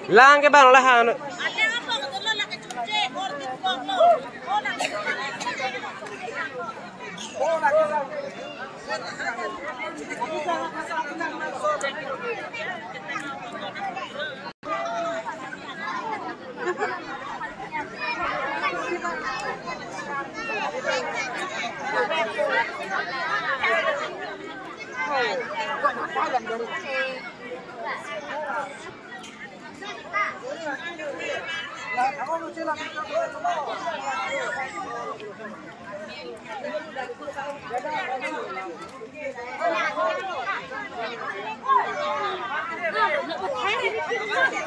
Lang ke bang lah anu.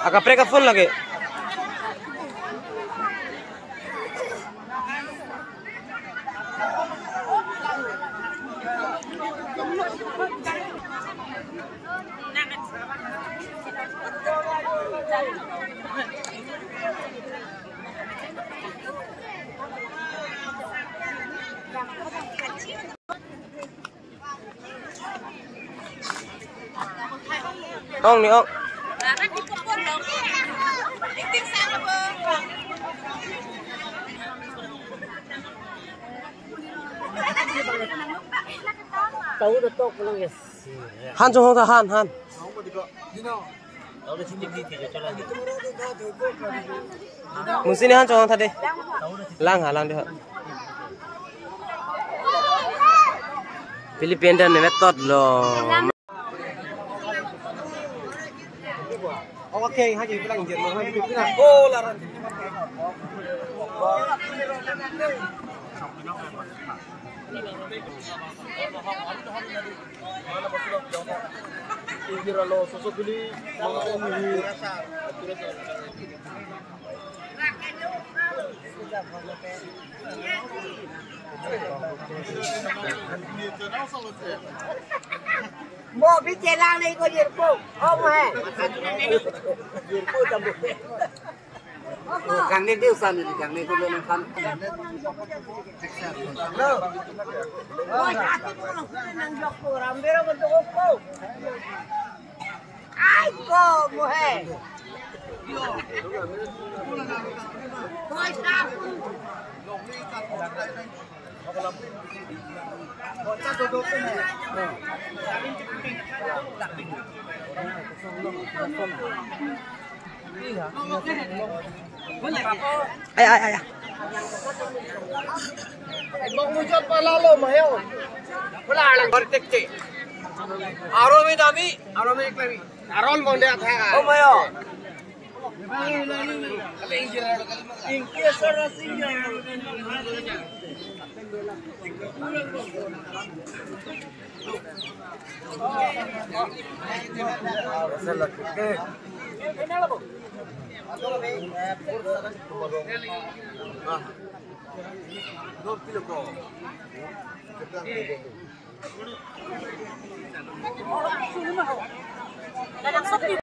Agak mereka full lagi. Ong nih ong. Tahu dah tok pulang guys. Han chung hong ta han. Musin han chung hong ta deh. Lang deh. Filipina dan metode loh. Oke, haji bilang Jerman, haji bilang oh laran. Sosok beli Mau bicara lagi kau jerko, oh mah. Jerko jambut. Kang ni dia usan ni, kang ni tu belum kan. Lo, oh hati tu nang joko, rambera bentuk apa? Ay ko muhe. Kau tak. Ay. Mau muncul palalo mahal. Pula alang bertekce. Arome dami, arome eklevi. Arol monde atha. Oh mayo. Inke sara singa.